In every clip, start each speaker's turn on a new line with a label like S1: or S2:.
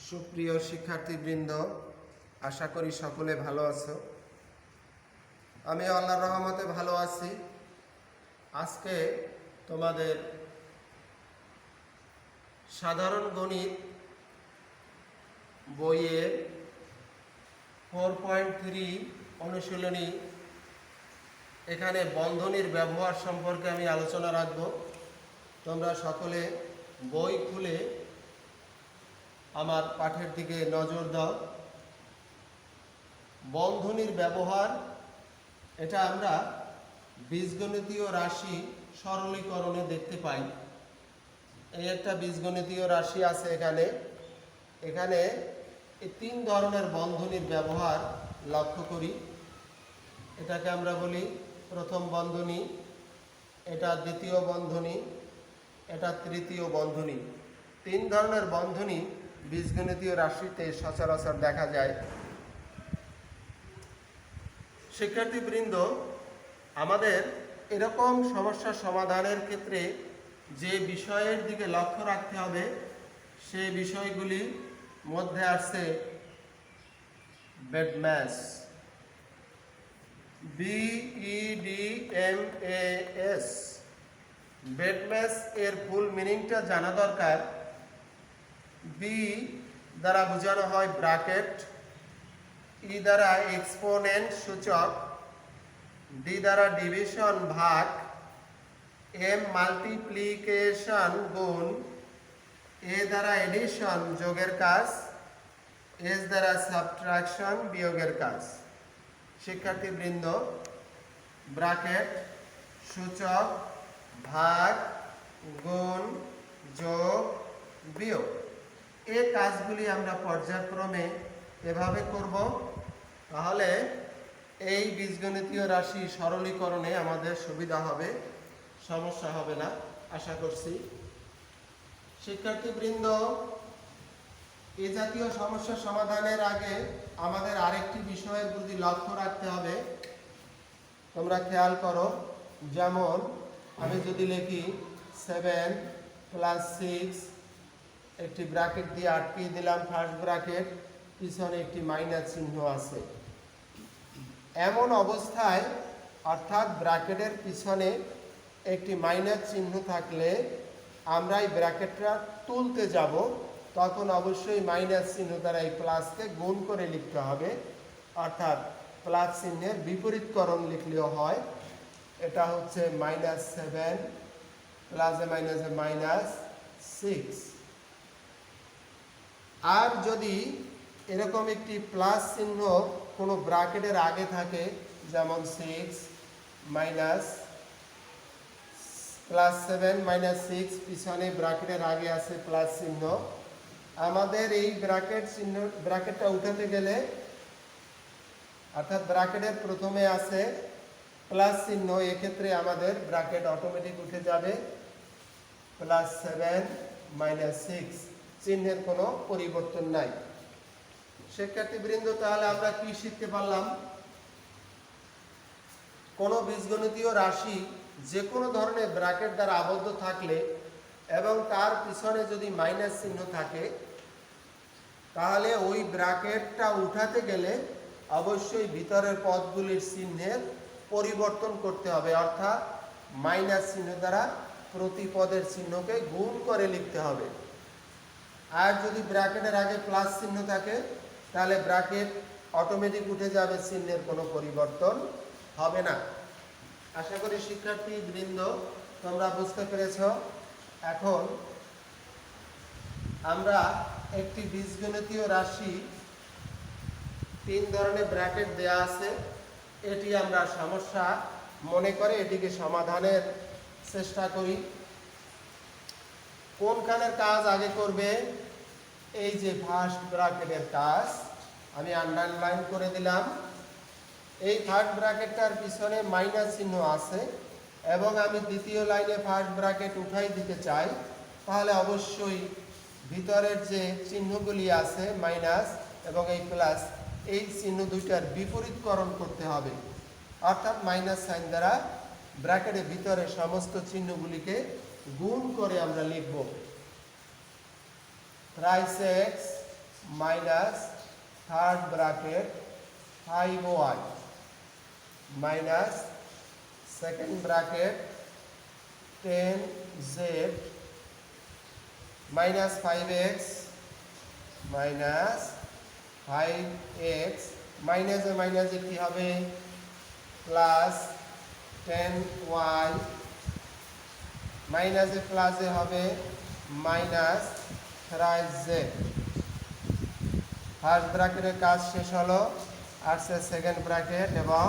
S1: সুপ্রিয় শিক্ষার্থীবৃন্দ, আশা করি সকলে ভালো আছো। আমি আল্লাহর রহমতে ভালো আছি। আজকে তোমাদের সাধারণ গণিত বইয়ের 4.3 অনুশীলনী, এখানে বন্ধনীর ব্যবহার সম্পর্কে আমি আলোচনা রাখব। তোমরা সকলে বই খুলে আমার পাঠের দিকে নজর দাও। বন্ধনীর ব্যবহার, এটা আমরা বীজগণিতীয় রাশি সরলীকরণে দেখতে পাই। এই একটা বীজগণিতীয় রাশি আছে এখানে এই তিন ধরনের বন্ধনীর ব্যবহার লক্ষ্য করি। এটাকে আমরা বলি প্রথম বন্ধনী, এটা দ্বিতীয় বন্ধনী, এটা তৃতীয় বন্ধনী। তিন ধরনের বন্ধনী বীজগণিতীয় রাশিতে সচরাচর দেখা যায়। শিক্ষার্থীবৃন্দ, আমাদের এরকম সমস্যা সমাধানের ক্ষেত্রে যে বিষয়ের দিকে লক্ষ্য রাখতে হবে, সেই বিষয়গুলির মধ্যে আছে বেডম্যাস, BEDMAS। বেডম্যাস এর ফুল মিনিংটা জানা দরকার। বি দ্বারা বোঝানো হয় ব্র্যাকেট, ই দ্বারা এক্সপোনেন্ট সূচক, ডি দ্বারা ডিভিশন ভাগ, এম মাল্টিপ্লিকেশন গুণ, এ দ্বারা এডিশন যোগের কাজ, এস দ্বারা সাবট্রাকশন বিয়োগের কাজ। শিক্ষার্থীবৃন্দ, ব্র্যাকেট, সূচক, ভাগ, গুণ, যোগ, বিয়োগ, এই কাজগুলি আমরা পর্যায়ক্রমে এভাবে করব। তাহলে এই বীজগণিতীয় রাশি সরলীকরণে আমাদের সুবিধা হবে, সমস্যা হবে না আশা করছি। শিক্ষার্থীবৃন্দ, এই জাতীয় সমস্যা সমাধানের আগে আমাদের আরেকটি বিষয়ের প্রতি লক্ষ্য রাখতে হবে। তোমরা খেয়াল করো, যেমন আমি যদি লিখি 7 + 6, একটি ব্র্যাকেট দিয়ে আটকিয়ে দিলাম ফার্স্ট ব্র্যাকেট, পিছনে একটি মাইনাস চিহ্ন আছে। এমন অবস্থায়, অর্থাৎ ব্র্যাকেটের পিছনে একটি মাইনাস চিহ্ন থাকলে আমরা এই ব্র্যাকেটটা তুলতে যাব, তখন অবশ্যই মাইনাস চিহ্ন দ্বারা এই প্লাসকে গুণ করে লিখতে হবে, অর্থাৎ প্লাস চিহ্নের বিপরীতকরণ লিখলেও হয়। এটা হচ্ছে -7 প্লাসে মাইনাসে -6। আর যদি এরকম একটি প্লাস চিহ্ন কোনো ব্র্যাকেটের আগে থাকে, যেমন 6 মাইনাস +7 -6, পিছনে ব্র্যাকেটের আগে আছে প্লাস চিহ্ন, আমাদের এই ব্র্যাকেটটা উঠাতে গেলে, অর্থাৎ ব্র্যাকেটের প্রথমে আছে প্লাস চিহ্ন, এক্ষেত্রে আমাদের ব্র্যাকেট অটোমেটিক উঠে যাবে +7 -6, চিহ্নের কোনো পরিবর্তন নাই। শিক্ষার্থীবৃন্দ, তাহলে আমরা কি শিখতে পারলাম? কোনো বীজগণিতীয় রাশি যে কোনো ধরনের ব্র্যাকেট দ্বারা আবদ্ধ থাকলে এবং তার পিছনে যদি মাইনাস চিহ্ন থাকে, তাহলে ওই ব্র্যাকেটটা উঠাতে গেলে অবশ্যই ভিতরের পদগুলির চিহ্নের পরিবর্তন করতে হবে, অর্থাৎ মাইনাস চিহ্ন দ্বারা প্রতি পদের চিহ্নকে গুণ করে লিখতে হবে। আর যদি ব্র্যাকেটের আগে প্লাস চিহ্ন থাকে, তাহলে ব্র্যাকেট অটোমেটিক উঠে যাবে, চিহ্নের কোনো পরিবর্তন হবে না। আশা করি শিক্ষার্থীবৃন্দ তোমরা বুঝতে পেরেছ। এখন আমরা একটি বীজগণিতীয় রাশি, তিন ধরনের ব্র্যাকেট দেয়া আছে, এটি আমরা সমস্যা মনে করে এটিকে সমাধানের চেষ্টা করি। কোনখানের কাজ আগে করবে? এই যে ফার্স্ট ব্র্যাকেটের কাজ আমি আন্ডারলাইন করে দিলাম। এই থার্ড ব্র্যাকেটটার পিছনে মাইনাস চিহ্ন আছে এবং আমি দ্বিতীয় লাইনে ফার্স্ট ব্র্যাকেট উঠাই দিতে চাই, তাহলে অবশ্যই ভিতরের যে চিহ্নগুলি আছে মাইনাস এবং এই প্লাস, এই চিহ্ন দুইটার বিপরীতকরণ করতে হবে, অর্থাৎ মাইনাস সাইন দ্বারা ব্র্যাকেটের ভিতরে সমস্ত চিহ্নগুলিকে গুণ করে আমরা লিখব। 3x minus third bracket 5y minus second bracket 10z minus 5x minus 5x মাইনাসে মাইনাসে কি হবে প্লাস 10y মাইনাসে প্লাসে হবে মাইনাস 3z ফার্স্ট ব্র্যাকেটের কাজ শেষ হলো আসছে সেকেন্ড ব্র্যাকেট এবং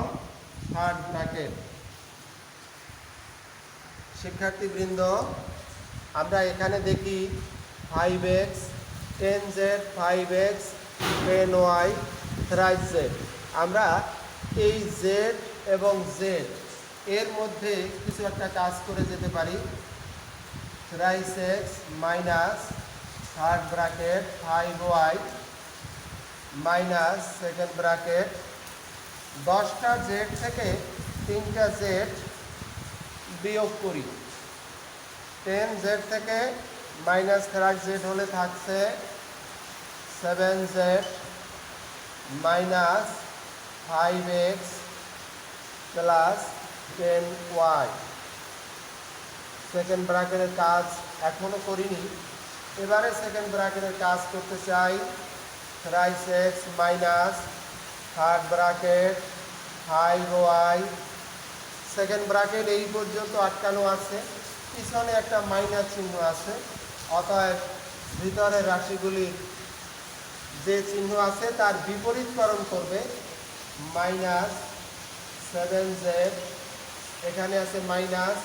S1: থার্ড ব্র্যাকেট। শিক্ষার্থীবৃন্দ, আমরা এখানে দেখি 5x 10z 5x 10y 3z। আমরা এই z এবং z এর মধ্যে কিছু একটা কাজ করে যেতে পারি। 3x minus third bracket 5y minus second bracket 10টা z থেকে 3টা z বিয়োগ করি। 10z থেকে মাইনাস 3z হলে থাকছে 7z minus 5x plus 10y। Second ব্র্যাকেটের কাজ এখনো করিনি, এবারে সেকেন্ড ব্র্যাকেটের কাজ করতে চাই। 3x minus third bracket 5y second bracket এই পর্যন্ত আটকানো আছে, পিছনে একটা মাইনাস চিহ্ন আছে, অতএব ভিতরের রাশিগুলির যে চিহ্ন আছে তার বিপরীতকরণ করবে। মাইনাস 7z এখানে আছে মাইনাস,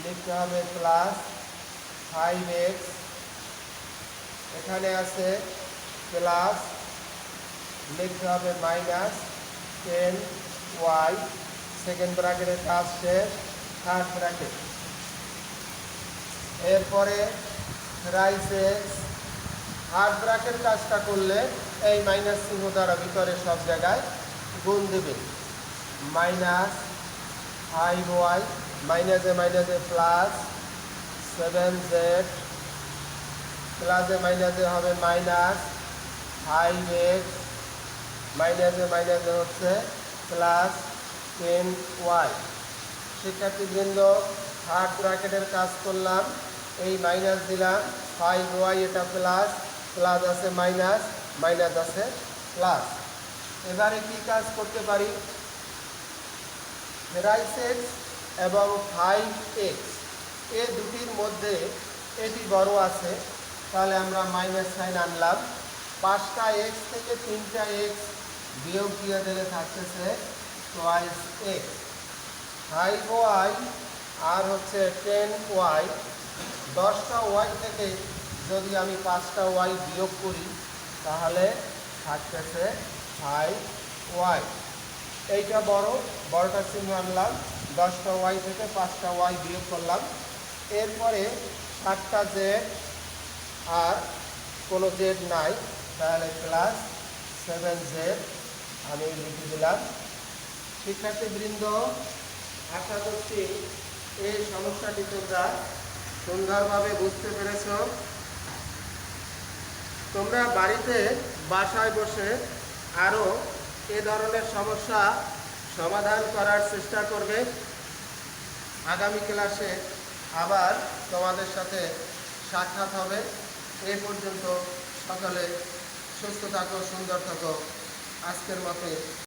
S1: লিখতে হবে প্লাস 5x এখানে আছে প্লাস, লিখতে হবে মাইনাস 10y। সেকেন্ড ব্র্যাকেটের কাজ শেষ। থার্ড ব্র্যাকেট, এরপরে 3x থার্ড ব্র্যাকেট কাজটা করলে এই মাইনাস চিহ্ন দ্বারা ভিতরে সব জায়গায় গুণ দেবে। মাইনাস 5y মাইনাসে মাইনাসে প্লাস 7z প্লাসে মাইনাসে হবে মাইনাস 5x মাইনাসে মাইনাসে হচ্ছে প্লাস 10y। শিক্ষার্থীবৃন্দ, থার্ড ব্র্যাকেটের কাজ করলাম, এই মাইনাস দিলাম 5y, এটা প্লাস, প্লাস আছে মাইনাস, মাইনাস আছে প্লাস। এবারে কি কাজ করতে পারি? 3x এবং 5x এই দুটির মধ্যে এটি বড় আছে, তাহলে আমরা মাইনাস সাইন আনলাম। 5টা x থেকে 3টা x বিয়োগ দিয়ে দিলে থাকতেছে 2x। 5y আর হচ্ছে 10y, 10টা y থেকে যদি আমি 5টা y বিয়োগ করি তাহলে থাকতেছে 5y। এইটা বড়টা চিহ্ন আনলাম, 10টা y থেকে 5টা y বিয়োগ করলাম। এরপরে 7টা z আর কোনো z নাই, তাহলে প্লাস 7z আমি লিখে দিলাম। শিক্ষার্থীবৃন্দ, আশা করছি এই সমস্যাটি তোমরা সুন্দরভাবে বুঝতে পেরেছ। তোমরা বাড়িতে বাসায় বসে আরও এ ধরনের সমস্যা সমাধান করার চেষ্টা করবে। আগামী ক্লাসে আবার তোমাদের সাথে সাক্ষাৎ হবে। এই পর্যন্ত সকলে সুস্থ থাকো, সুন্দর থাকো। আজকের মতে